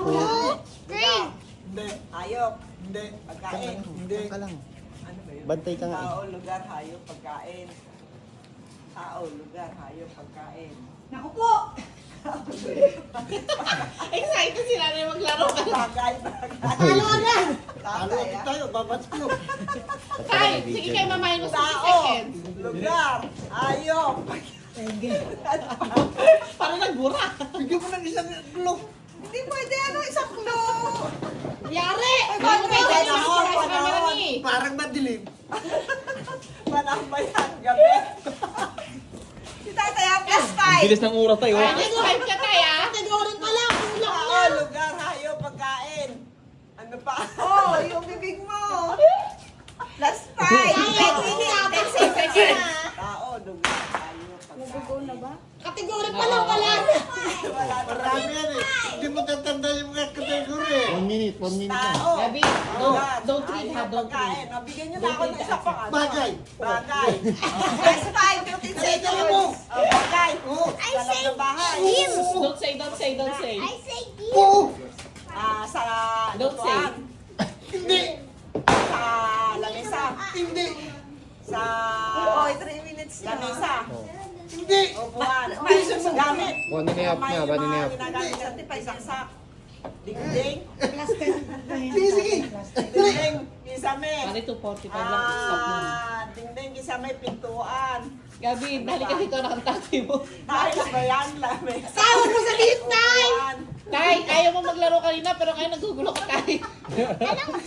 Green. Hindi. Hayop. Hindi. Pagkain. Hindi. Ka lang. Ano ba yun? Bantay ka nga. Tao, lugar, hayop, pagkain. Tao, lugar, hayop, pagkain. Naku po. Excited sila na yung maglaro ka. Bagay. Talo agad. Talo tayo, babat ko. Tay, sige kayo mamayin mo sa Tao, seconds. lugar, hayop. Parang nagbura. Bigyan mo ng isang globe. Hindi pwede isang clue. Yari! paano Hindi mo ba? pwede Panahon, mag-surprise camera panahon. ni. Parang madilim. Manang ba yan? Gabi. Si Tatay, plus 5. Bilis ng oras tayo. Ay, nag-5 ka tayo ah. Kategory pa lang. Kulang Tao, na. lugar, hayop, pagkain. Ano pa? Oh, yung bibig mo. Plus 5. 10 seconds. Tao, lugar, hayop, pagkain. Kategory pa lang pala. Wala na. Marami yan eh. Hindi mo tatanda yung mga kategory. 1 minute na. Tao. Gabi, don't read ha, hayop, don't pagkain. read. Nabigyan niyo na ako ng isa pang ano. Bagay. Bagay. Plus 5, 15 seconds. Oh, bagay. I Sa say loob ng bahay. him. Don't say, don't say, don't say. I say him. Oo. Sa Don't say. lutuan. Hindi. Sa lamesa. Hindi. Sa... 3 minutes na. Lamesa. Hindi. Upuan. Sa gamit. 1 and a half na, 1 and a half. Ginagamit sa tipay, saksak. Dingding. Sige, sige. Dingding. Kisame. Pare 2:45 lang, stop na. Dingding, kisame, pintuan. Gabi, dali ka dito nakantati mo. Tiles ba yan? Lamesa. Tawag mo sa lead time. Upuan. Tay, ayaw mo maglaro kanina pero ngayon nagugulo ka tayo.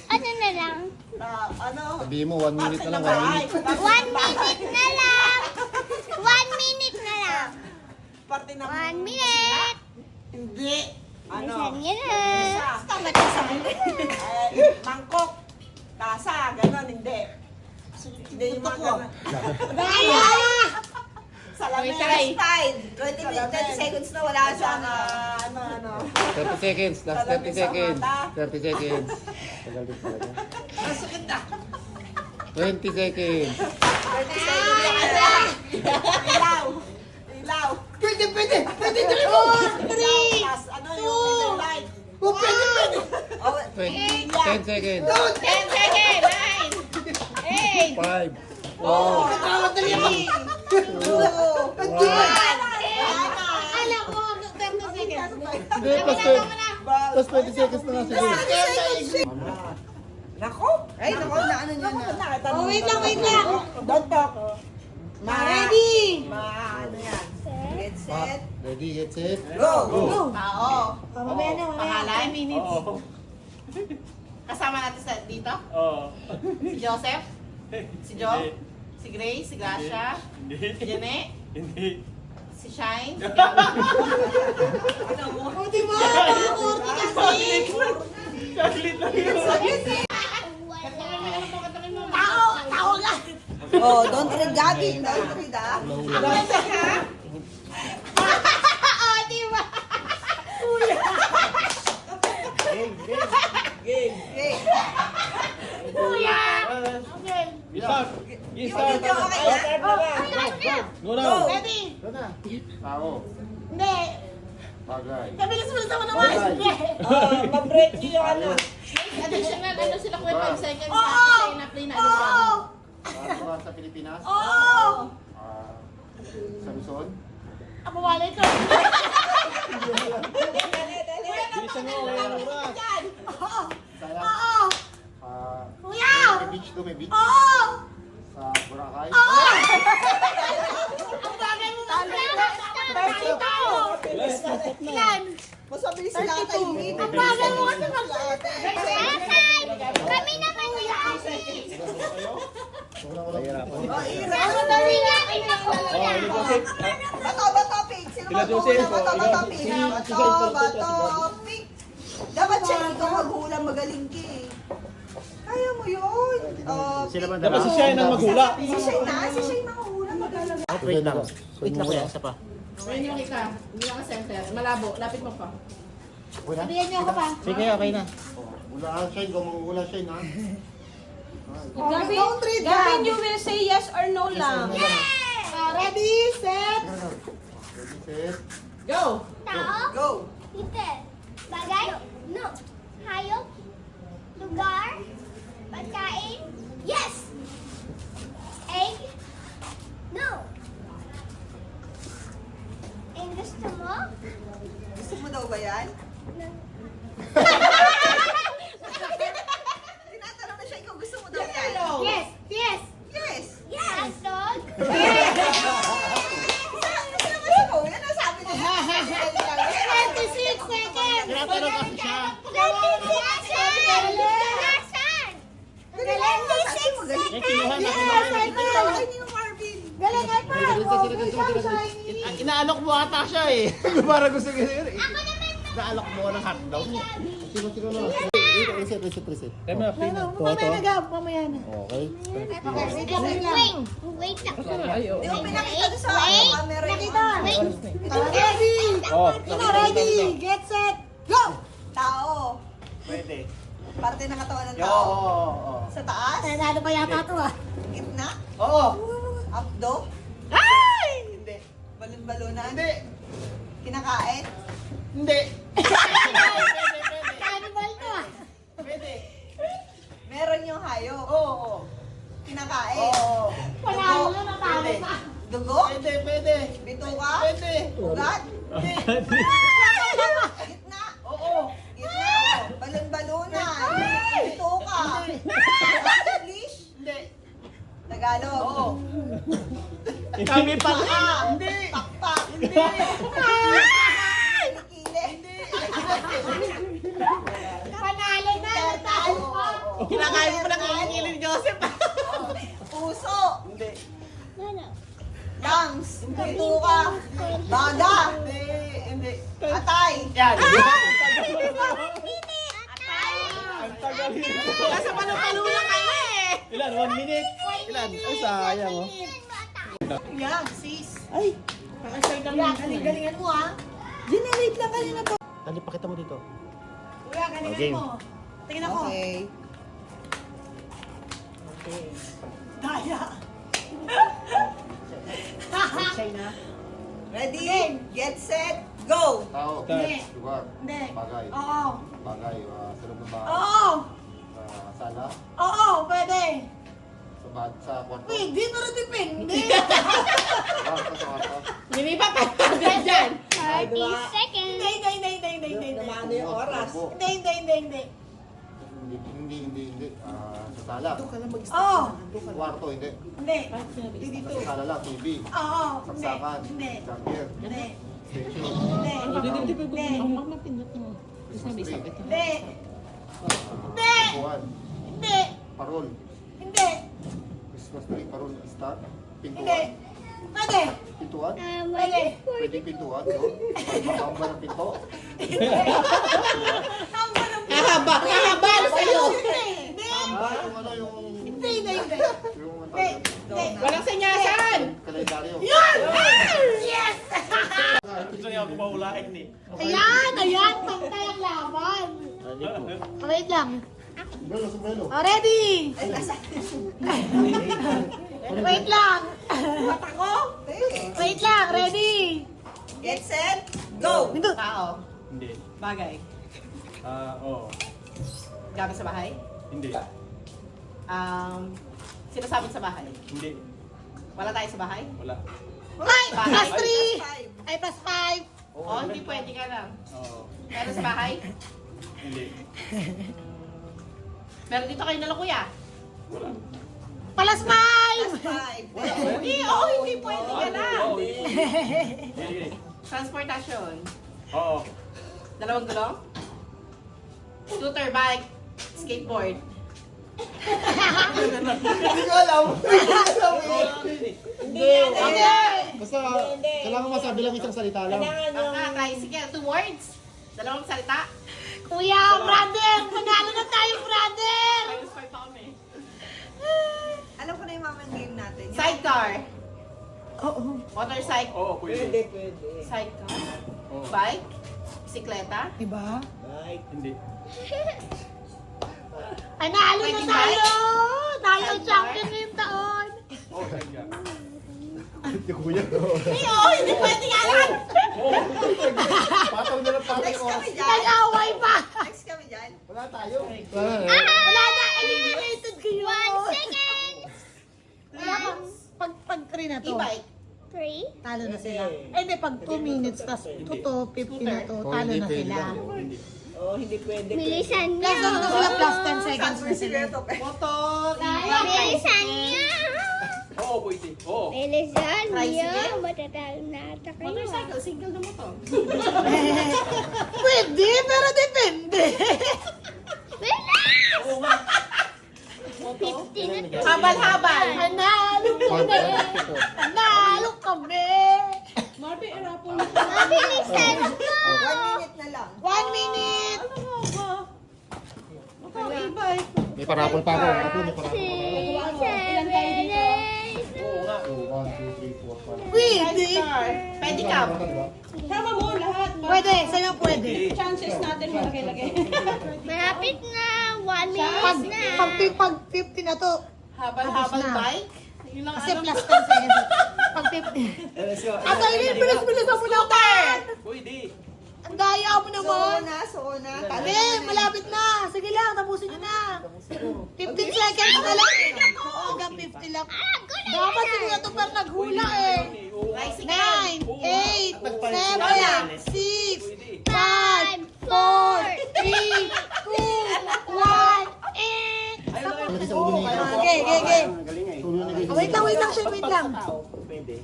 Ano na lang? Ano? Sabihin mo, 1 minute Parte na lang. ng bahay. 1 minute. 1 minute na lang. 1 minute na lang. Parte ng... 1 minute. Hindi. Ano? Saan yan na? Isa. Mangkok. Tasa. Ganon. Hindi. Hindi yung mga ganon. Daya! Salamin. Tay. 20 seconds na wala siya na ano. 30 seconds. Last 30 seconds. 30 seconds. Tagal din talaga. 20 seconds. 30 seconds na kaya. Ilaw. Ilaw. Pwede. Pwede. 3. Tapos ano yung light. Oh, pwede. Oh, 10 seconds. 10 seconds! 9! 8! 5. oh, 3. 2, 1. Alam ko, 30 seconds. Hindi, plus 20 seconds na nga siguro. Nako. Ay, nako, na ano niya na. Oh, wait lang. Don't talk. Ready? Ano yan? Get set. Ready, get set. Go. Oo. Mamaya na, mamaya. Pangalan? Minutes. Kasama natin dito? Oo. Si Joseph? Si Joe? Si Grace? Si Gracia? Hindi. Si Jene? Hindi. Si Shine? Si O, di ba? Kurti kasi. Saglit lang yun. Tao nga. Oh, don't read Gabi. Don't read ah. O, di ba? Game. Kuya. Start. Start. Go na. Ready? Ito na. Tao. Hindi. Bagay. Kabilis mo naman. Ma-break niyo yung ano. additional, ano sila kung 5 seconds Oo. na ina-play na ano. Para sa Pilipinas. Oo. Sa Luzon. Ang mawala ito. Bilisan mo. Wala yung oras. Sa Oo. Kuya. May beach doon, may beach. Oo. Sa Boracay. Ang bagay mo Ilan? Mas mabilis sila ata yung meeting. Ang bagay mo kasi Kami naman yan. Ano na rin natin na Bato, pick. Sino Sila mag-una? Joseph, Bato, ikaw. pick. Bato, pick. Dapat siya ikaw mag-hula, magaling ka eh. Kaya mo yun. Dapat si Shine ang maghula. Si Shane na mahula, magaling. Wait lang. Wait lang kuya, isa pa. Ayun yung kita, hindi lang ka-center. Malabo, lapit mo pa. Sabihan niyo ako pa. Sige, okay na. Wala Shine, kung mangula Shine ha. Gabi, Don't read Gavin, that. you will say yes or no lang. Ready, set. Ready, set. Go! Tao? Go. Hindi. Bagay? No. Tinatanong na siya kung gusto mo daw yan. Yes! Yes! Yes! Yes! Dog! Yan ang sabi niya. 26 seconds! Tinatanong kasi siya. 26 seconds! Eh, kinuha na. Ay, ni Marvin. Galing, Hyper! Inaalok mo ata siya eh. Para gusto ko yun eh. Inaalok mo ng hotdog. Sino na? Reset. Kaya mo, Mamaya na, Gab. Mamaya na. Okay. Wait lang. Di mo pinakita doon sa camera yung Ready! Oh, Ready! Get set! Go! tao. pwede. Parte ng katawan ng Oo, tao. oo. Sa taas, Nanalo pa yata ito ah. gitna, Oo. abdo, Hindi. balon-balunan, Hindi. kinakain, Hindi. Cannibal to ah. Pwede. meron yung hayop, Oo. kinakain, Oo. Panalo na, natalo pa. dugo, Pwede. bituka, Pwede. ugat, Hindi. gitna, Oo. gitna, balon-balunan, bituka, English, Hindi. Tagalog, Oo. Kami pa nga. Hindi. pakpak, Hindi. kilikili, Panalo na, natalo pa. Kinakain mo na kilikili ni Joseph. puso, Hindi. lungs, bituka, baga, Hindi. atay, Yan. Atay! Ang tagal nito. Nasa palu-palu lang kayo eh. Ilan? 1 minute? Ilan? Ay, sayang oh. Yan, sis. Ay! Galing-galingan mo ah. generate lang kanina to. Dali, pakita mo dito. Kuya, galingan Okay. mo. Tingnan ako. Okay. Daya. Ready? Get set, go! Tao. Hindi. Lugar. Hindi. Bagay. Oo. Bagay. Sa loob ng bahay. Oo. Sala. Oo, pwede. Sa kwarto. Wait, di na rin depende. Kwarto sa kwarto. Hindi pa tayo dyan. 30 seconds. Hindi. Naman yung oras. Tubo. Hindi. Hindi. Sa sala. Oo. Kwarto, hindi. Hindi. Sa sala lang, TV. Oo. Saksakan. Hindi. Charger. Hindi. Station. Hindi. Hindi. Hindi. Hindi. Upuan. Hindi. Parol. Hindi. Christmas tree. Parol. Star. Hindi. Pintuan. Pwede. Pintuan. Pwede. Pwede pintuan. Doon. Pagpapamba ng pinto. Kahaba sa'yo. Hindi. Yung ano yung... Hindi. Yung Walang senyasan. kalendaryo. Yes! Gusto niya ako mahulain eh. Ayan. Pantay ang laban. Wait lang. Sombrero. Oh, ready? Wait lang. Mata ko? Wait lang, ready? Get set, go! Tao. Hindi. Bagay. Oo. Gamit sa bahay. Hindi. Sinasabi sa bahay. Hindi. Wala tayo sa bahay. Wala. Ay, plus 3. Five. Ay, plus 5. Oo, hindi pwede ka lang. Oo. Meron sa bahay. Hindi. Meron dito kayo nila kuya. Wala. Plus 5. Five. Hindi, hindi pwede ka lang. Oo. Hindi. Transportation. Oo. Dalawang gulong. Scooter, bike, skateboard. Hindi ko alam. Hindi. Basta, kailangan masabi lang isang salita lang. Tricycle, 2 words. Dalawang salita. Kuya, brother. Manalo na tayo, brother. Minus 5 pa kami. Alam ko na yung mamang game natin. Sidecar. Motorcycle. Oo, pwede. Sidecar. Oo. Bike. Bisikleta. Diba? Hindi. Ay, naalo na Pwede tayo. Tayo ang Sidecar? champion ngayong taon. Oo, sidecar. Hindi pwede ka lang. Patong na lang patong Next oras. kami dyan. Nag-away pa. Next kami dyan. Wala tayo. Wala na. Eliminated kayo. 1 second. Wala pa. Pag rin na to. E-bike. 3? Talo na sila. Eh, hindi, pag 2 minutes, tas 2 to 50 na to, Oh, talo hindi na pwede sila. lang. Oh, hindi pwede. Bilisan nyo! Plus na sila, plus 10 seconds na sila. Moto. Bilisan nyo! Oo, pwede. Oo. Bilisan nyo! Tricycle? Matatalo na ata kayo. Motorcycle, single na motor. Pwede, pero depende. Bilis! Oo nga. 50 na to. Habal-habal. Panalo kami! 152. Panalo kami! Mabilisan nyo! 1 minute na lang. 1 minute! May parapol pa ako. Ako, may parapol pa ako. 6, 7, 8. Oo nga. 2, 1, 2, 3, 4, 5. Pwede! Pedicab. Sama mo lahat. Pwede, sa'yo pwede. Chances natin malaki-laki. Malapit na. 1 Pag, minute na. pag 50 na to, Habal-habal Tapos na. bike. Yun ang kasi ano. plus 10 seconds. Pag 50. At ayun, bilis-bilis mo naman! Pwede. Ang daya mo naman! So na. Hindi, malapit na. Sige lang, tapusin nyo na. 15 seconds na lang. Hanggang 50 lang. Dapat si Kuya Tupper naghula eh. 9, 8, 7, 6, 5, 4, 3, 2, 1, 8. Lagi sa ulo niya. Okay, okay, okay. Ulo niya. Wait lang, Shay, wait lang. Pwede.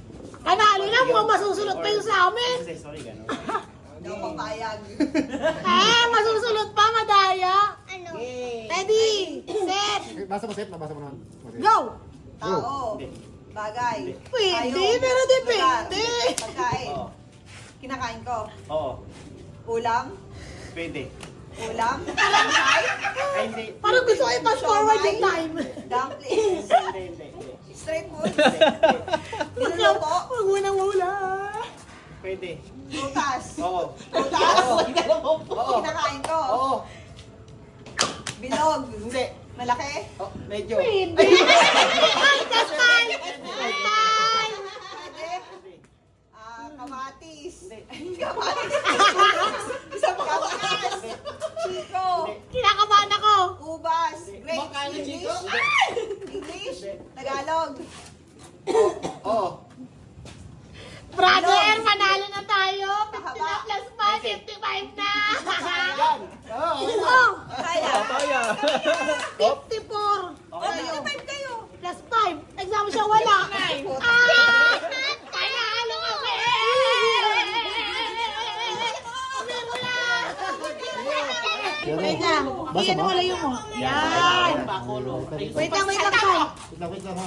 Panalo na, mukhang masusunod pa yung sa amin. Sorry, gano'n. Hindi ako papayag. Masusunod pa, madaya. Ano? Ready, set, Basa mo, Seth. Nabasa mo naman. Okay. go! Tao. Bagay. Pwede, Hayop. pero depende. Lugar. Pagkain. Oo. Kinakain ko. Oo. Ulam. Pwede. Ulam. Alangkay. Ay, hindi. Parang gusto ko i-pass forward yung time. Dumplings. Hindi. Street food. Huwag Niluluto. huwag mo nang wala. Pwede. Prutas. Oo. Prutas. Oo. Kinakain ko. Oo. Bilog. Hindi. Malaki. Oh, medyo. Pwede. Ay, that's fine. That's fine. Pwede. Kamatis. Kamatis. Isa pa kamatis. Chico. Kinakabahan ako. Ubas. Great. Makano, Chico? English. Tagalog. Oo. Brother, manalo na tayo. 50 na plus 5, 55 na. Yan. Oo. Oh, Kaya. Kaya. 54. Kayo. Kayo. Plus 5. Exam siya wala. Panalo kami. Wait lang. Basa Iyan mo? wala yung mo. Yan. Bakulo. Wait lang, Sai. Wait lang, ha.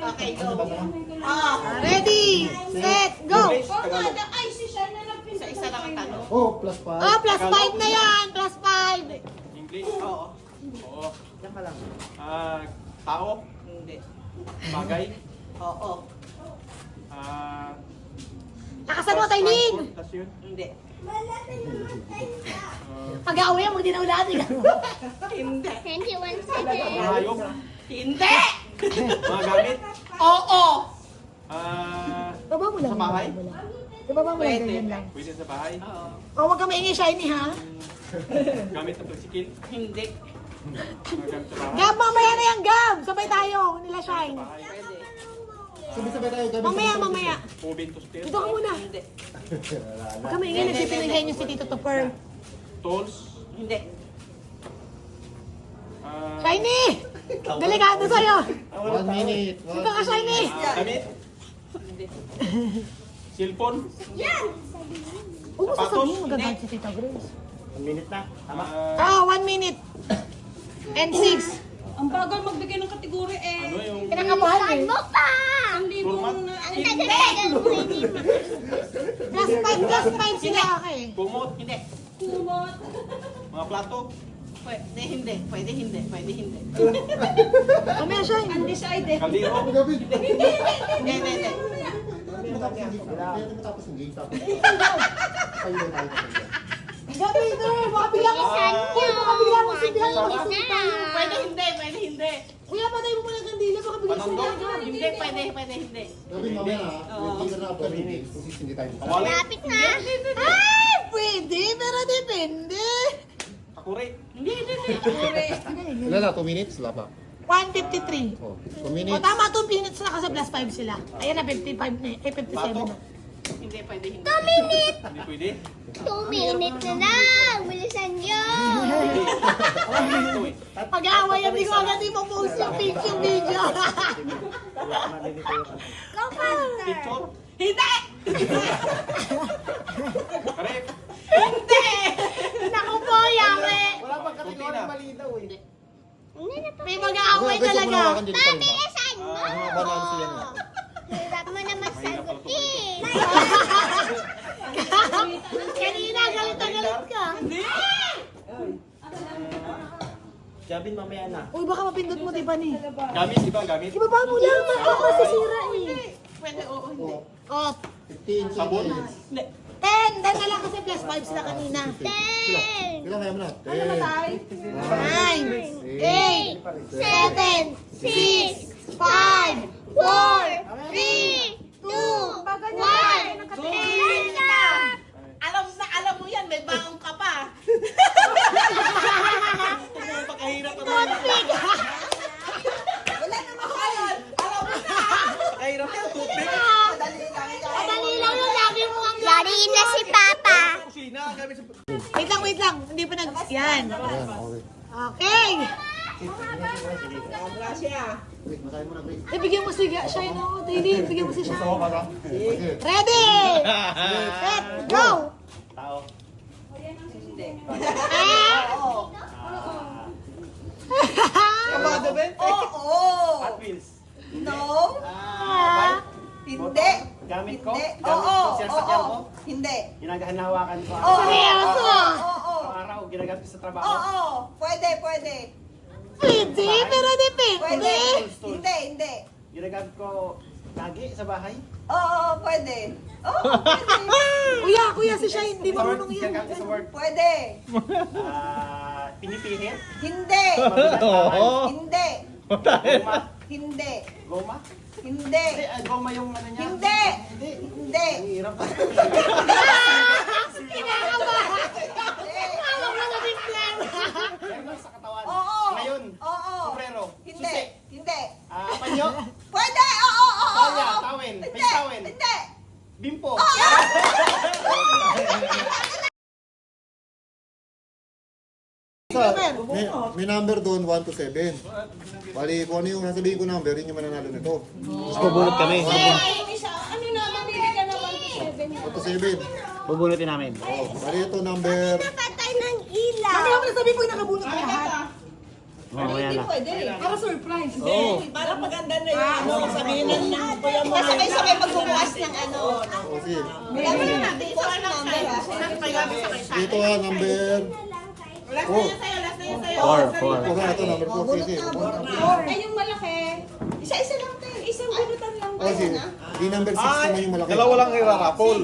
Okay, go. Ready, set, go. Isa-isa lang ang tanong. Oh, plus 5. Oh, plus 5 na yan. Plus 5. English? Oo. Oo. Diyan ka lang. Tao? Hindi. Bagay? Oo. Lakasan mo, Taylin. Transportasyon? Hindi. Pag-aaway mo, din na ulit. Hindi. 21 seconds. Hayop? Hindi! Mga gamit? Oo! Baba mo lang. Sa bahay? Baba mo lang, Pwede. ganyan lang. Pwede sa bahay? Oo. Oh, huwag ka maingay, Shiny, ha? Gamit ng tricycle? Hindi. Mga gamit sa bahay? Gab, mamaya na yan, Gab. Sabay tayo, nila Shine. Bahay? Pwede. Sabay-sabay tayo. gabi. Mamaya. Oven toaster? Dito ka muna. Hindi. Huwag ka maingay, nagsipinigay niyo si Tito Topper. Tools? Hindi. Shiny! Delikado sa'yo. 1 minute. Dito ka, Shiny. Damit? Hindi. Cellphone? Huwag mo sasabihin, magagawin si Tita Grace. 1 minute na. Tama. Ah, 1 minute. And 6. Ang bagal magbigay ng kategory eh. Ano yung Kinakabahan eh. Mo pa! Ang libong format? na... Ang tagal-tagal mo hindi mo. Plus 5 sila ka eh. Kumot? Hindi. Kumot. Mga plato? Pwede hindi. Pwede hindi. Pwede hindi. Mamaya, Shine. Undecided. Kaldero? Gabi. Hindi. Hindi. Kaya matapos yung game. Tapos. Tayo lang tayo. Gabi, ito. Baka biglang Uy, baka biglang biglang Pwede hindi. Pwede hindi. Kuya, patay mo muna ng kandila. Baka biglang sila. Hindi. Pwede hindi. Gabi, mamaya na. Hindi na 12 minutes. Hindi tayo. Kawali? Malapit na. Ay, pwede, pero depende. Kakuri? Hindi. Wala na, 2 minutes. Wala pa. 153. Oh, 2 O minutes. tama 2 minutes na kasi plus 5 sila. Ayan na, 55 na 57 na. Hindi pwede, hindi. 2 minutes! Hindi pwede. 2 minutes na lang! Bilisan nyo! Pag-aaway, hindi ko agad i-post yung picture video. Go faster! Picture. Hindi! Correct. Hindi! Naku po, yawe. Wala pang kategory mali daw eh. Hindi na pa. May mag-aaway Gusto mo talaga. nawakan dito pa rin ba? Bilisan mo! Balance yan. Hirap mo na magsagutin! Kanina, galit na galit ka. Jabin mamaya na. Uy, baka mapindot mo, di ba ni? Gamit, di ba? Gamit. Ibaba mo lang, baka masisira eh. Pwede, oo, hindi. Oh, 15 Sabon. seconds. 10 na lang kasi plus 5 sila kanina. 10! Ilan kaya mo na? 9, 8, 7, 6, 5, 4, 3, 2, 1. Alam mo yan, may baong ka pa. Pakahirap na. Toothpick! Wala naman kayo. Alam mo na. Pakahirap na. Tubig. Madali lang yan. Madali lang yung lagi mo ang Yari na si Papa! Kusina. Gamit sa... Wait lang. Hindi pa nag... Yan. Ayan, okay. Okay. Gracia. Wait, masahin mo na, Chris. Bigyan mo si Shine ako. Daily, bigyan mo si Gusto Shine. ko para. Okay. Ready! Set! Go! Tao. Kabado ba? Oo. Hot Wheels. No. Hindi. Gamit ko? Hindi. Gamit ko Oo. siya sa sakyan ko? Hindi. Ginagahawakan ko. Oo. Seryoso? Oo. Araw-araw. Ginagamit ko sa trabaho. Oo. Pwede, pwede. Pwede, pero Pwede. depende. Hindi, hindi. Ginagamit ko lagi sa bahay. Oo, pwede. Oo, pwede. Kuya, si Shine, hindi Sa work. marunong yan. Ginagamit ko sa work. Pwede. Pinipihit. Hindi. Oo. Hindi. Goma. Hindi. Goma? Hindi. Hindi, goma yung ano niya. Hindi. Hindi. Hindi. Ang hirap. Kinakabahan. Tawag mo na biglan. Meron sa katawan. Oo. Ngayon. Oo. Sombrero. Hindi. Susi. Hindi. Panyo. Pwede. Oo, oo, oo. Tawya. Tawin. Hindi. Face tawin. Hindi. Bimpo. May number doon, 1 to 7. Bali, kung ano yung sasabihin ko number, yun yung mananalo nito. Tapos bubulot kami. Ano na, mamili ka na 1 to 7. 1 to 7. Bubulutin namin. Oh, bali ito number... Patay ng ilaw! Ano yung nasabi ko yung nakabunot na lahat? Mamaya na. Pwede. Para surprise. Oo. Para maganda na yung ano, sabihin na kuya mo. Sabay-sabay magbubukas ng ano. Oh, sige. Wala mo na natin. Bukas number ha. Dito ha, number... Last na yun sa'yo, last na yun sa'yo. 4. Okay, ito number 4. Sige, sige. Ay, yung malaki. Isa-isa lang tayo. Isang bunutan lang. Oh, sige. Di number 6 naman yung malaki. Dalawa lang irarapol.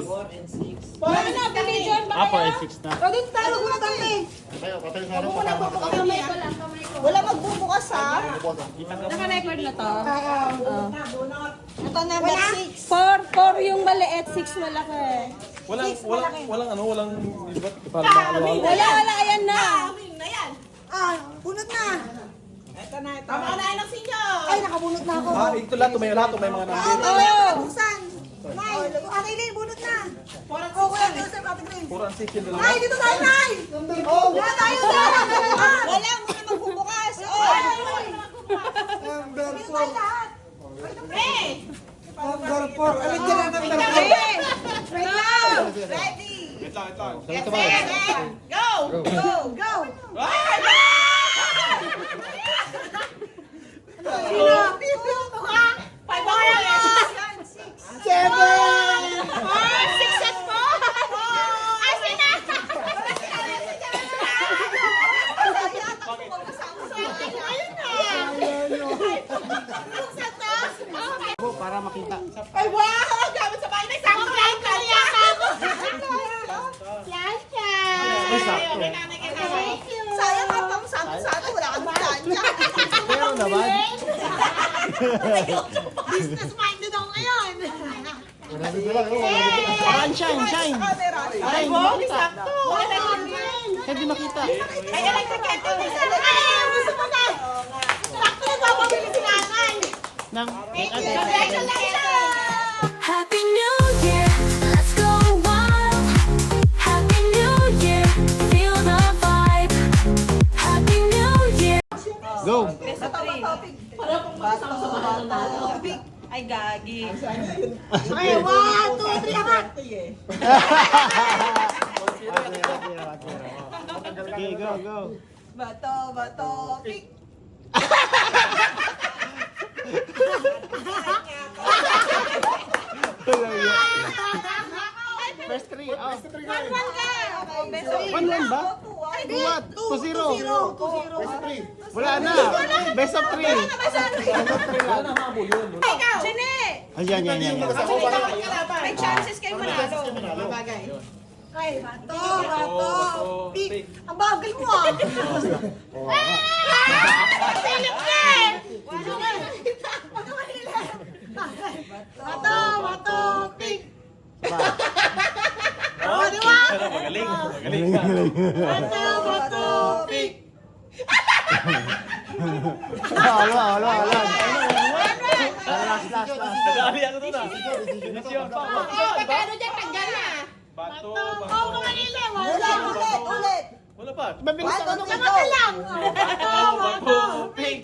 Wala na, dali dyan. Baka 4 and 6 na. O, dun tayo muna kami. Patay, patay sa harap. Patay sa harap. kamay ko lang, kamay ko. Wala magbubukas ha. Naka-record na to. Ito number 6. 4 yung maliit, 6 malaki. Walang libat para makalawa. Wala, ayan na. Bunot na. Ito na, ito. Tama na ng sinyo. Ay, nakabunot na ako. Ito lahat, may mga number. Oo. Buksan. Nay, Ate Lynn, bunot na. Oh, Kuya Joseph, Ate Grace. 4 and 6 yung dalawa. Nay, dito tayo, Nay. Oh, wala tayo sa. Wala mo na magbubukas. Oh. Number Dito tayo lahat. Hey! Number 4. Alin ka na number 4? Wait lang. Ready. Wait lang. Get set! Go! Go. Go. Five more! 7. 6 at 4! Asin na! Para makita. Ay, wow! Gamit sa bahay na isang Ang kaya ka ako! Plansya! Sayang ka pang sabi wala kang tansya. Pero naman. Business minded ako ngayon. Nandito lang. Oh, Shine. Camera. Ay, wow! Sakto! Hindi makita. Ay, electric kettle. Ay, gusto mo na. Sakto na Happy New Year, let's go wild. Happy New Year, feel the vibe. Happy New Year. Go! Ay, gagi. Okay, 1, 2, 3, apat. Okay, go, go. Bato, pick. Best 3 out. 1-1 ka. One lang ba? Hindi, What? 2-0. 2-0. Wala na. Best of 3. Ikaw! Sine! Ayan, yan, yan. May chances kayo manalo. Bagay. Ay, bato. Pick. Ang bagal mo ah. Silip ka eh. Bato, pick. Oh, di ba? Magaling Bato, pick. Wala. Last. Nag-aali ako doon ah. Pagkano dyan, tanggal na. Bato, oh, Manila. Ulit. Wala pa. Mabilis ako nung Kamata lang. Bato. pink.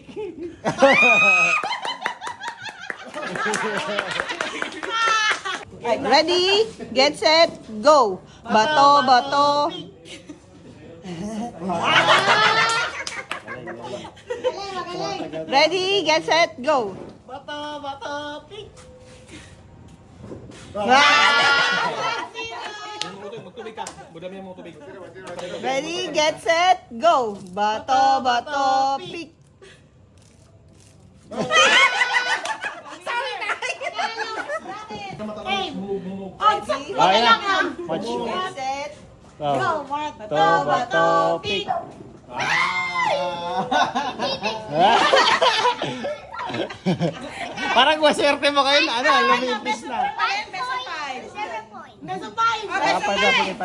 Ready, get set, go. Bato. Magaling. Ready, get set, go. Bato, pink. Magtubig ka. Budami mo tubig. Ready, get set, go. Bato, pick. Hey. Oh, okay lang ah. Watch you. Get set, Go, bato, pick. Parang maswerte mo kayo na lumipis na. Nasa 5.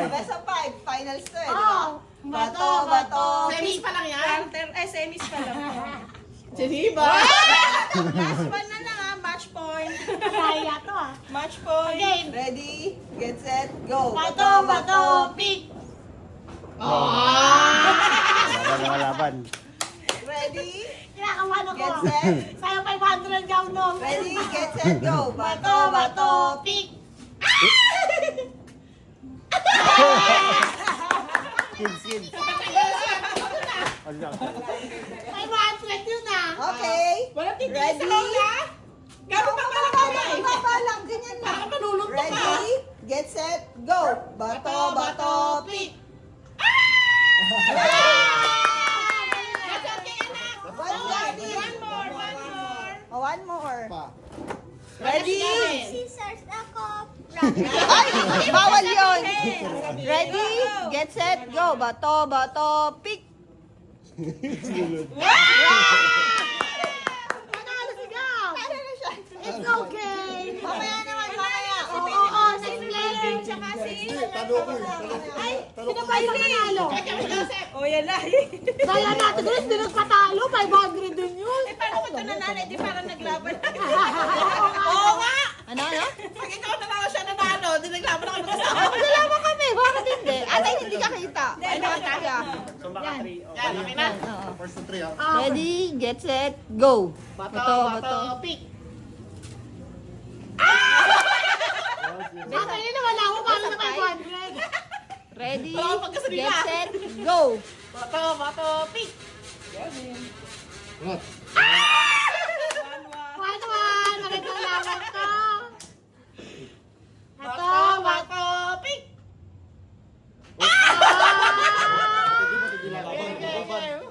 best of 5, finals to eh. Oh, bato, Semis pick. pa lang yan? Semis pa lang. Geneva. Last one na lang ah, match point. Kaya to ah. Match point. Again. Ready, get set, go. Bato, pick. Laban. Ready, Kinakabahan ako. get set, Sa'yo 500 gown no. ready, get set, go. Bato, pick. Kids. 500 yun ah. Okay, Wala tigil sa ready. kaula. Gano'n pa pala kaya eh. Baba lang, ganyan lang. Manulog ka. Ready, get set, go. Bato, pick. One more. Ready? Scissors ako. Ay, bawal yun. Ready, get set, go. Bato, pick. Manalo si Gab. It's okay. Mamaya naman, mamaya. Oo, next player. Tsaka si... Ay, sino ba yung nanalo? O yan lang. Kaya natin guys, hindi nagpatalo. 500 din yun. Eh, paano ko ito nanalo? Di parang naglaban. Oo nga. Ano? Pag ikaw nanalo siya nanalo, di naglaban ako magkasama. Magkalaman kami, bakit hindi? Atay, hindi ka kita. Ay, nakakaya. Yan, okay na. First to 3 ah. Ready, get set, go. Bato. pick. Baka yun, wala ako. Paano na 500? Ready, Wala akong pagkasalita. get set, go. Bato, pick. What? 1-1. Magandang laban to. Ito, Bato, pick.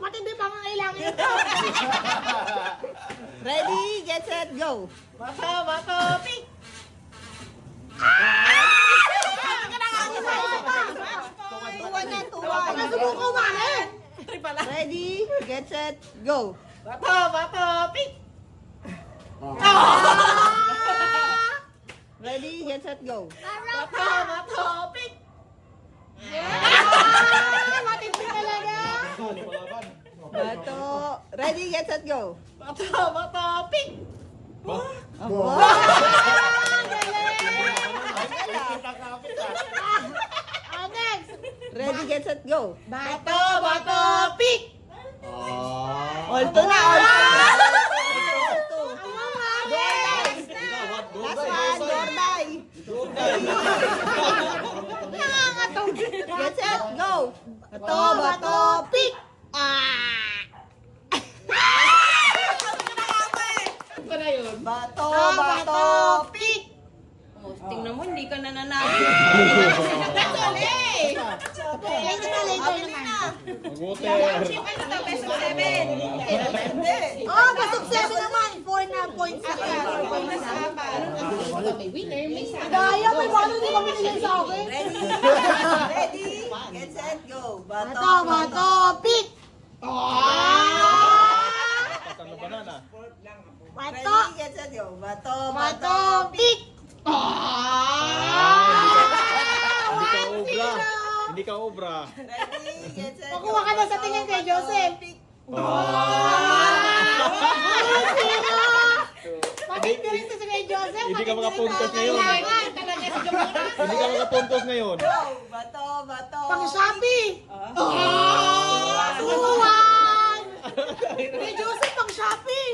matindi pa nga kailangan ito. Ready, get set, go. Bato, pick. Tuwan na, tuwan. Nasubuko ba eh? Ready, get set, go. Bato, pick. Ready, get set, go. Bato, pick. Matindi talaga. Bato. Ready, get set, go. Bato, pick. Oh, next. Ready, get set, go. Bato, pick. Alto na, alto. Ano nga? Last one, Dorday. Nakakatawa. Get set, go. Bato, pick. Ito na yun. Bato, Bato, pick. Oh, tingnan mo, hindi ka nananalo. Dali! Later naman. Mag-water. Ano daw, best of 7? Hindi. Oh, best of 7 naman. 4 na points na yan. May winner, may isa. Daya, may paano di ba binigay sa akin? Ready, get set, go. Bato, pick. Patang na banana. Bato, Ready, get set, go. Bato, bato, pick. Hindi ka obra. Hindi ka obra. Ready, get set, go. Makuha ka na sa tingin kay Joseph. Bakit ka rin sa kay Joseph? Hindi ka Bakit makapuntos rin ngayon. kailangan? Hindi ka makapuntos ngayon. Go. Bato, bato. Pang Shopee. Tuwan! Kay Joseph, pang Shopee.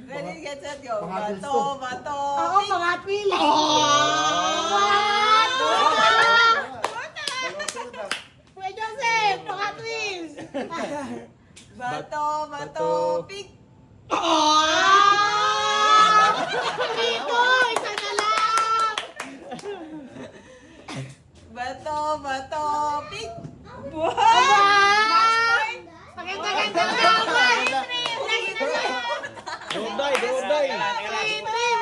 Ready, get set, go. Pangatil Bato, to. bato. Oo, pang Hot Wheels. Kay Joseph, pang Hot Wheels. Bato, bato. Pick. Dito, isa na lang. Bato, bato. Pick. Maganda-ganda naman. Doorday, doorday.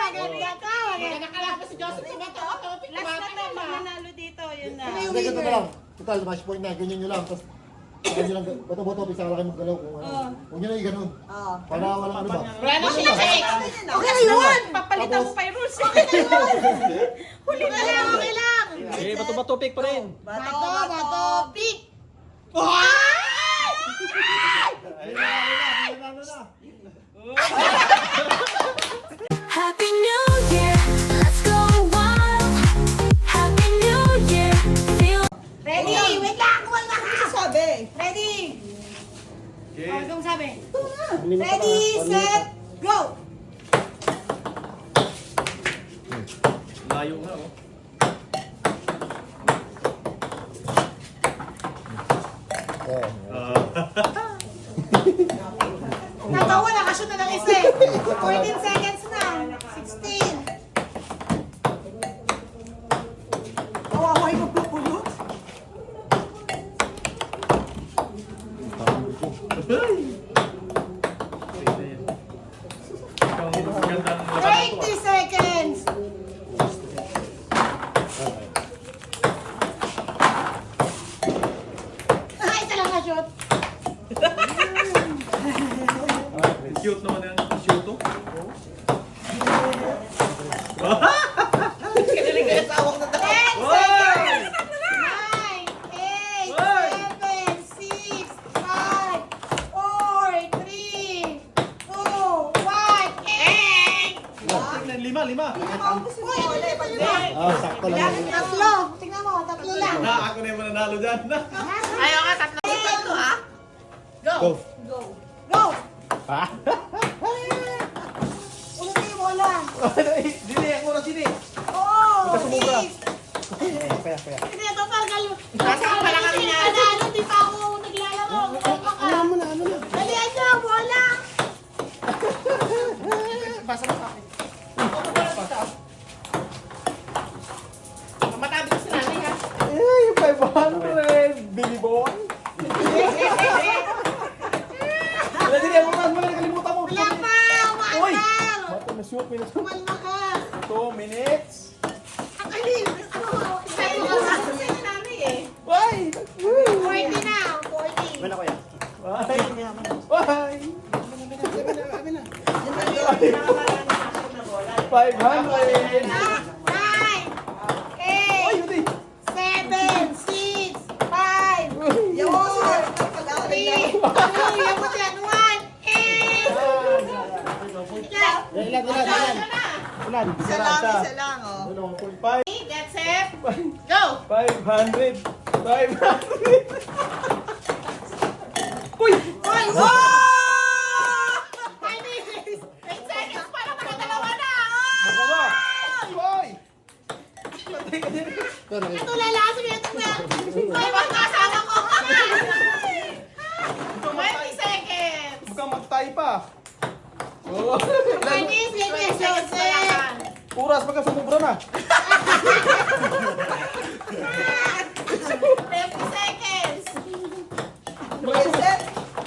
Maganda ka. Nakalapa si Joseph sa bato. Last na daw, mananalo dito. Yun na. Hindi, ganito na lang. Total, match point na. Ganyan nyo lang. Tapos, ganyan lang. Bato-bato, pisa ka lang maggalaw kung ano. Huwag nyo na i-ganon. Oh. Para walang ano ba. Wala na siya, check. Okay na yun. Papalitan mo pa yung rules. Huli na lang. Okay lang. Eh, bato-bato pick pa rin. Bato, Bato, bato. bato, pick. Happy New Year, let's go wild. Happy New Year, feel Ready? Wait lang. Kumain na ka. Sabi. Ready? Oh, anong sabi? Ready, set, go. Layo nga, oh. Natawa, nakashoot na ng isa eh. 14 seconds na. 16. Kawaway mo pupulot. Ikaw ang magandang laban to, 20 seconds. Isa lang na-shoot. Cute naman yan. Cute to. Kinaling ka sa awak na 10 seconds. 9, 8, 7, 6, 5, 4, 3, 2, 1, 8. Lima. Uy, ano ba yun? Sakto lang. Tatlo. Tingnan mo, tatlo lang. Ako na yung mananalo dyan. Ayaw ka, tatlo. Ito, ha? Go. Go! Ulit yung bola. Dili, ako na sini. Oo, sumubra. please. Hindi, ito talaga. Nasa pa lang kami na. Ano, di pa ako naglalaro. Alam mo na. Dalihan niyo ang bola. Basa mo sa akin. Matabi ko si nanay, ha? Eh, 500. Billy boy. Wala din yan. Mo nakalimutan mo. Wala pa, Uy! umaandar. Bato na shoot. Minus Kumalma ka. 2 minutes. Ang alin. Sabi ko sa si nanay eh. Why? 40 na, 40. Wala ko yan. Why? Why? 500. 9, 8, Ayun eh. 7, 6, 5, 4, 3, 2, yan mo dyan, 1, 8. Ilan. Ilan. Isa lang, oh. Ano, 5. Get set. Go! 500. 500. Uy! Oh! 8 seconds pa lang, nakadalawa na. Nakuha. Hoy! Ito lalakas mo ito na. Ay, bang kasama ko? 20 seconds. Mukhang magtay pa. Oh. 20 seconds, 20 seconds pa Joseph. lang. Oras pagka sumubra na. 50 seconds.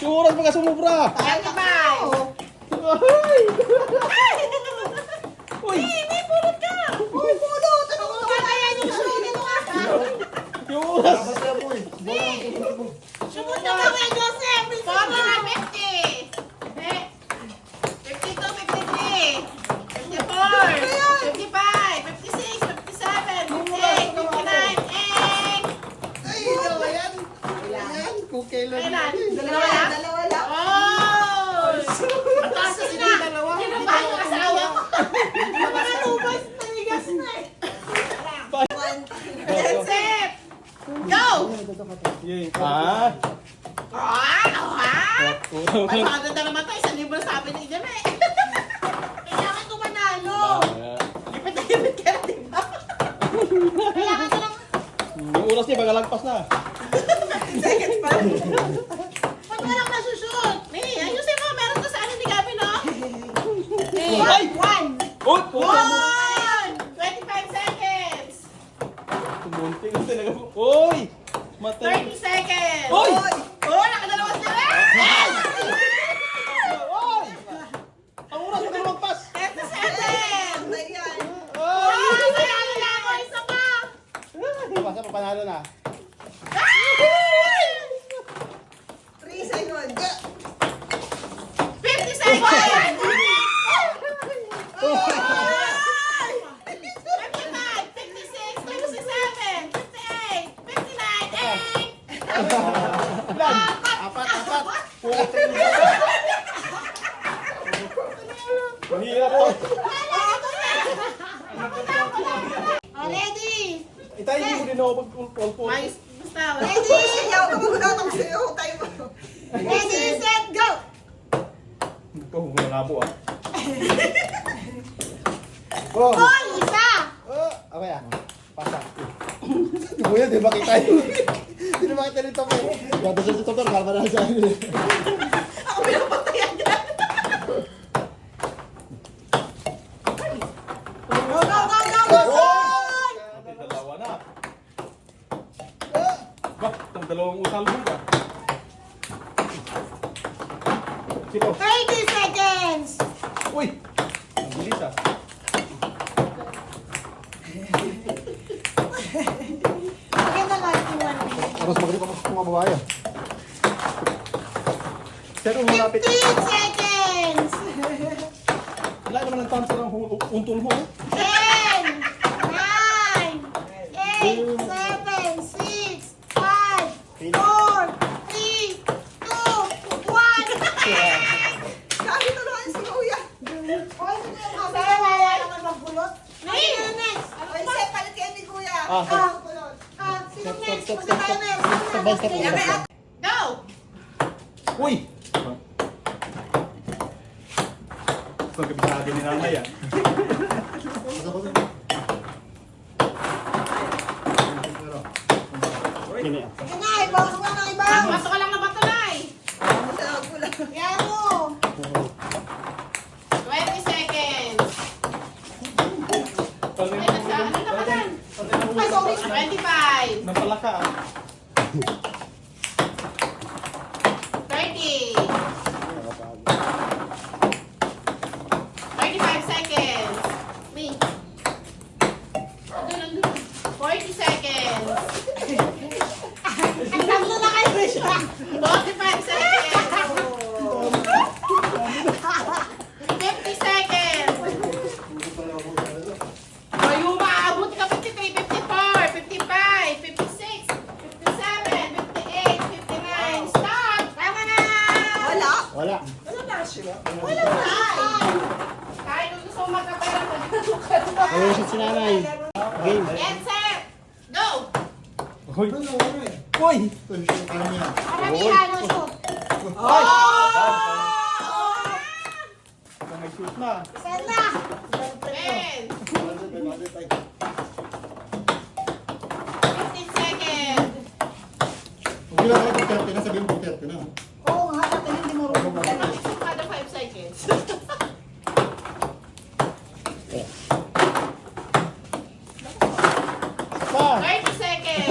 Oras pagka sumubra. 25. Ay! Uy! May pulot ka. Uy, pulot! Ano ko Kaya yung sunod mo. Yung oras! Dapat kaya mo eh. Bola ang pupunta mo. Sunod na kami, Joseph. 450. 52, 53. 54. 55. 56. 57. 58. 59. Ay, dalawa yan. Kung kailan. Kailan? Dalawa lang. Oh! Mataas kasi na. Sino ba yung asawa ko? Mga lubas, nanigas na eh. That's it. Go! Yay. Ah! Ah! Kurang. 500 na naman tayo. 1,000 sabi ni Ijam eh. Kailangan ko manalo. Lipit na lipit ka na, di ba? Kailangan ko lang. Yung oras niya magalagpas na. 15 seconds pa. Ba't walang nasushoot? May, ayusin mo. Meron to sa ano ni Gabi, no? Ay! One. Uy! Puta mo! 25 seconds. Tumunti ko talaga. Uy! Matay. 30 seconds. Uy! Oh, nakadalawa sila. Uy! Ang oras na lumagpas. 30 seconds. Ayan. Oh, kaya ano lang ako. Isa pa. Basta papanalo na. 3 seconds. 50 seconds. 55, 56, 57, 58, 59, 8. Ilan? Apat. Mahirap to. Oh, ready. Itay, hindi mo din ako pag-ulpul. Mais, basta. Ready, siyaw ka magulat ang sayo. Tayo mo. Ready, set, go. Ito, malabo ah. Oh! Hoy, isa. Okay ah. Pasa. Ito yan, di ba kita yun? Di ba kita nito ko? Ganda siya sa tokar, kalma na siya. Ako pinapatayan dyan. Go, go, go, go, go. Pati dalawa na. Ba, itong dalawang usalbong ka. Sino? 30 seconds. Uy! Ang bilis ah. Maganda nga yung 1 minute. Tapos magalit ako sa mga babae. Pero malapit. 15 seconds. Wala naman ang tansa ng untol mo. 10, 9, 8, 7, 6, 5, 4, 3, 2, 1. Sabi tulungan si Kuya. Pero wala naman magbulot. Ay, ano next? Oy, Seth, palit kayo ni Kuya. Sino next? Stop. Punta tayo next. Step by step. Go! Uy! Ito kabisado ni nanay ah. Kini ah. Sige na, ibawas mo ng iba. Pasok ka lang na batulay. Yan mo. 20 seconds. Ay, ano naman? Ay, sorry. 25. Napalaka ah. 30. 35 seconds. Me. Andun. 40 seconds. Ang tatlo na kayo siya. 45 seconds. 50 seconds. Kayo maabot ka 53, 54, 55, 56, 57, 58, 59. Stop! Tama na! Wala. Wala. Wala na siya. Wala na! Tayo mo magkapera pag Ayun si nanay. Game. Get set! Go! Hoy. Hoy. Ito yung shoot time niya. Maramihan mo shoot. Ay! May shoot na. Senda. 10, 500. 15 seconds. Kung bilang ka ng 30 na, sabihin mo 30 na. Oo nga, natin hindi marunong. Bakit kada 5 seconds? Pa. 30 seconds.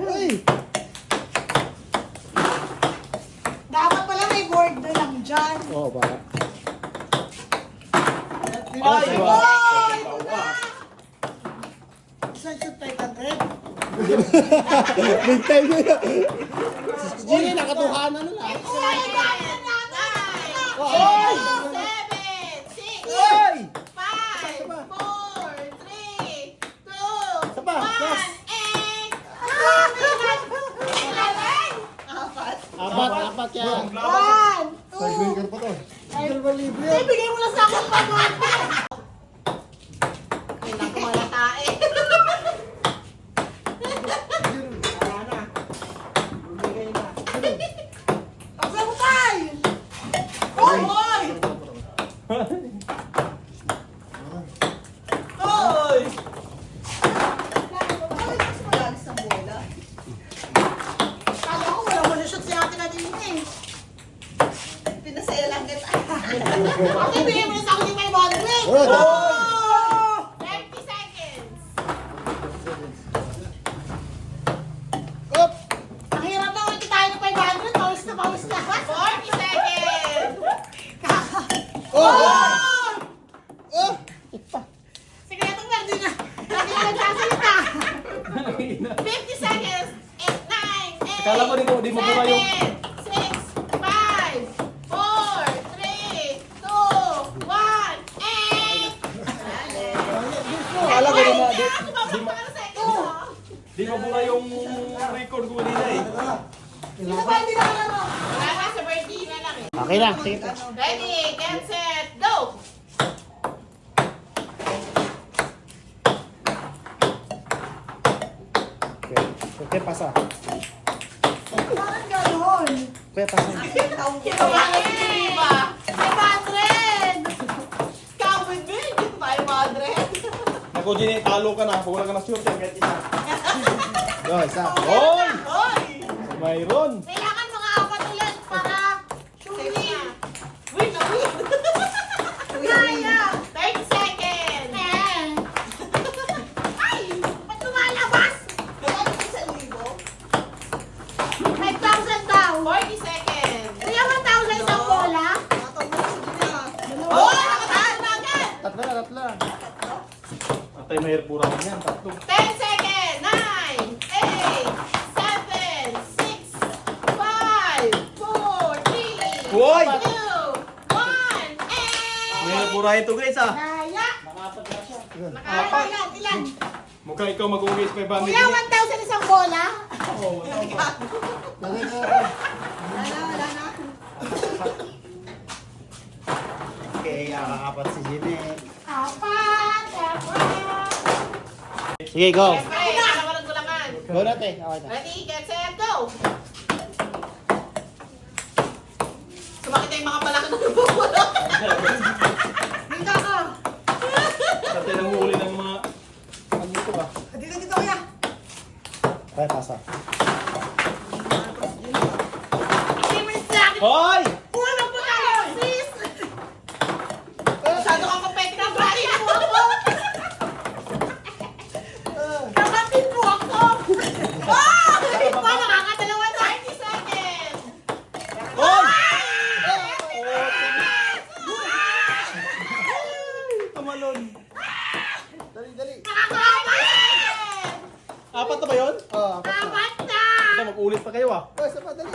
Ay. Dapat pala may board na lang dyan. Oo, para. Ay! Oy! Saan yung 500? Big time na yun. Si Gini, nakatuhanan na lang. Oy! Dami na natin! Oy! 7, 6, Oy! 5, 4, 3, 2, Sapa, 1, yes. Apat yan. 1, 2, Tiebreaker pa to. Hindi, bigay mo lang sa akin pa Kailangan ko malatae. Wala na. Bumigay na. Pagsabutay! Oy! Hoy! Kala ko wala mo na-shoot si ate na din eh. Pinasaya lang kita. Ate, bigay mo lang sa akin yung 500. Oh! 30 seconds. Up! Ang hirap na ulit tayo ng 500. Pawis na pawis na. 40 seconds. Oh! Oh! Sige, itong verde na. Lagi na nagsasalita. 50 seconds. 8, 9, 8, Akala ko di mo mura yung... 7, 6, 5, 4, 3, 2, 1, 8. Akala ko di mo... Di Di mabura yung record ko nila eh. Sino ba hindi nakalaro? Wala na sa birthday na lang eh. Okay na, sige. Ready, get set, go! Okay, okay, pasa. Parang gano'n. Okay, pasa. Kita ba ang iba? 500! Kawin ba? Hindi tayo 100. Naku, Gini, talo ka na. Wala ka na sure yan kahit isa. Go, isa. Hoy! Hoy! Mayroon! Kailangan mga apat ulit para Safe na. Wait, wait. kaya. 30 seconds. Ay! Ba't lumalabas? 5,000 daw. 40 seconds. Kaya 1,000 isang bola? Oh, nakataas na agad. Tatlo na, tatlo na. Atay, mahirap pura ka niyan. Tatlo. 10 seconds. 9, 8, 7, 6, 5, 4, 3, 2, 1, Hoy! 8. Mahirap pura ito, Grace ah. Kaya. Nakakaya. Ilan? Mukha ikaw mag-uwis 500. Kuya, 1,000 isang bola? Wala na. Okay, apat si Gini. Apat. Sige, go. Siyempre, para walang gulangan. Go natin. Okay na. Ready, get set, go! Sumakit na yung mga palaki ng bubulok. Dito ako. Tatay nang huli ng mga... Ano ito ah? Dito, dito kuya. Okay, pasa. Favorite sa akin. Hoy! Kulang po tayo, sis. Masyado kang competitive, Brian. Kapatid po ako. Oh! Pa, nakakadalawa na. 30 seconds. Hoy! Tumalon. Dali, dali. Nakakaapat. Apat na ba yun? Oo, apat na. Apat na. Ito, mag-ulit pa kayo ah. Oh, isa pa, dali.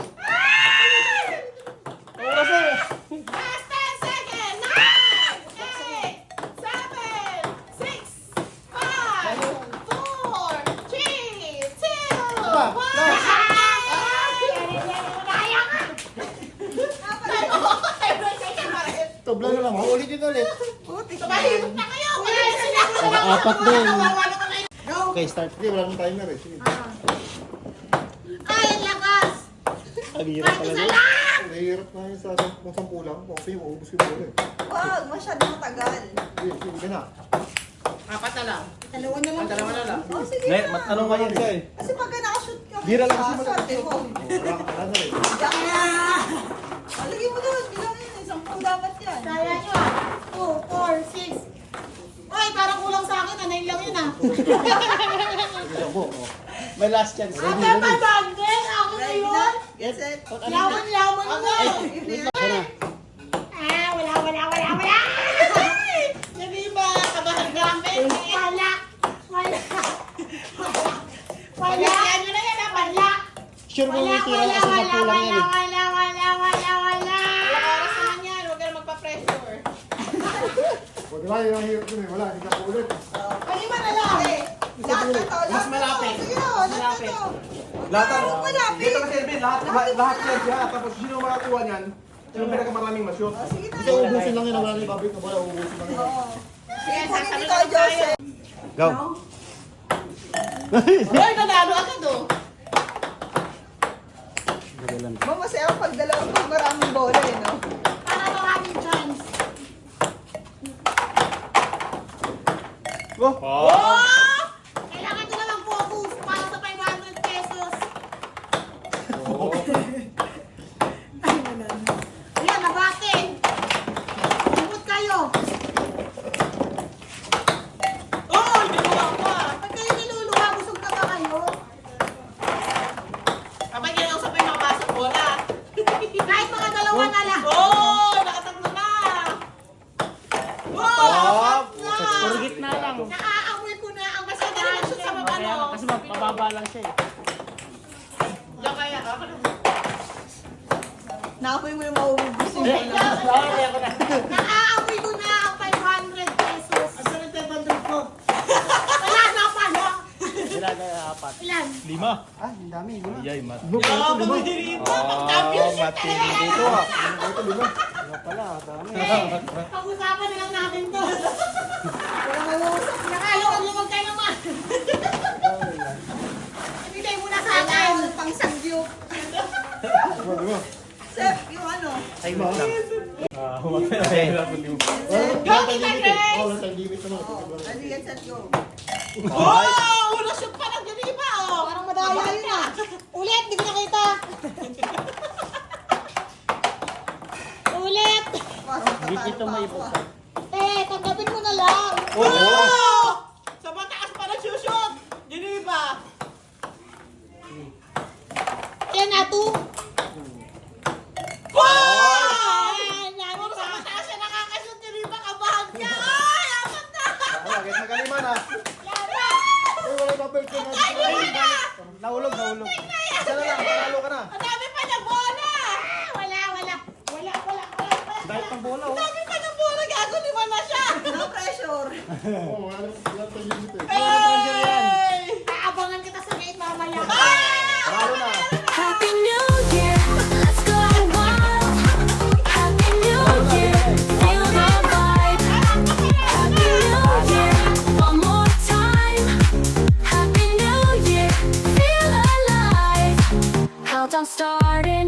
Ang oras na. Last 10 seconds. 9, 8, 7, 6, 5, 4, 3, 2, 1. Ba? Kaya ka. Tobla na lang. Ulitin ulit. Puti ka Mahirap na kayo. Wala na sila. Apat din. Kawawa naman kayo. Okay, start. Hindi, wala nang timer eh. Sige. Ay, ang lakas! Ang hirap Kahit pala isa nun. lang! Nahihirap na yun sa kung 10 lang. Kung kasi maubos yung bola eh. Wag, masyadong tagal. Sige, sige ka na. Apat na lang. Dalawa na lang. Ang dalawa na lang. Oh, sige Ngayon, na. matanong nga yan siya eh. Kasi pagka nakashoot ka, Bira lang kasi swerte mo. Wala ka pala na eh. Diyan na! Alagay mo doon, bilang yun eh. 10 dapat yan. Kaya nyo ah. 2, 4, 6. Ay, parang kulang sa akin. Anayin lang yun ah. Sige ako. Oh. May last chance. Ate, pabagin! Ako na Ready yun! na? Get set. Yaman-yaman mo! Ah, wala! Hindi ba? Kabahan ka lang, Ben. Wala! Pagkakyan nyo na yan, ha? Wala! Sure mo Wala! yung tira kasi makulang yan eh. Wala! Walang oras naman yan. Huwag ka na magpa-pressure. Wag na, yun ang hirap dun eh. Wala, hindi ka pa ulit. Palima na lang! Lahat na to, lahat Mas na malapit. to. Sige na, lahat na Malapit. to. Lahat Huwag malapit. Dito kasi Elvin, lahat yan siya. Tapos sino makakuha niyan? Yung pinakamaraming ma-shoot. Oh, sige na. Kasi ubusin lang yun. Wala na ibabalik na wala. Ubusin lang yun. Oo. Sige, Kaya kunin sasabi dito, lang tayo. Joseph. Go. Hoy, nanalo agad, oh. Masaya pag dalawang pag maraming bola eh, no? Para maraming chance. Oh! Kailangan ko na lang focus para sa 500 pesos. Ayan, nabate. Umot kayo. Oh, hindi ko pa. Pag kayo niluluha, busog na ba kayo? Kapag kinausap yung makapasok bola. Kahit mga dalawa na lang. Oh, nakatatlo na. Oh, Purgit na lang. Naaamoy ko na ang Kasi hindi naman shoot sa baba, Kaya, no? kasi mababa lang siya eh. Diyan kaya, ako na. Naapoy mo yung mauubos yung Eh, bola. sorry ako na. Naaamoy ko na ang 500 pesos. Asan ang 500 ko? Wala na pala. Sila kaya apat. Ilan? 5. Ah, ang dami. 5. Yay, mat. Oh, pamidiripa. Pag-championship na yan. Dito ah. Pag-usapan na lang natin to. Wala mauusap. Nakaluwag ka naman. Ibigay mo na sa akin. Kailangan pang sangyup. Sep, yung ano? Ay, wait lang. Wala Go, time Tita limit eh. Grace! Oh, wala time limit naman. Ano yan, set, go. Oh, una shoot pa ng diripa, oh. Parang madaya yun ah. Ulit, di ko nakita. Ulit. Hindi dito may iba. Tanggapin mo na lang. Oh! Sa mataas pa nag-shoot. Diripa. Yan na, 2. Oh! Yan, yan Puro sa pa. mataas siya nakakashoot. Diripa, kabahan niya. Ay, apat na. Agad magaliman ah. Yan na. Ay, wala babalik ka na. Nahulog. Isa na lang, panalo ka na. Ang dami pa na bola. Wala. Dahil pang bola Ang oh. dami pa na bola. Gago, 5 na siya. No pressure. Oh, wala time limit eh. Hey! Aabangan kita sa gate mamaya. Panalo na. Happy New Year, let's go wild. Happy New Year, feel the vibe. Happy New Year, one more time. Happy New Year, feel alive. Countdown starting,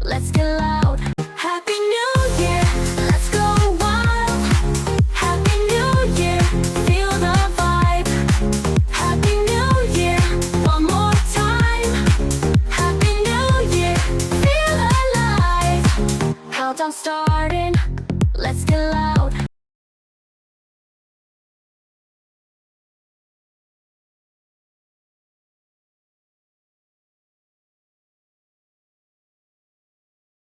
let's get loud. Happy New Year, let's go wild. Happy New Year, feel the vibe. Happy New Year, one more time. Happy New Year, feel alive. Countdown starting, let's get loud.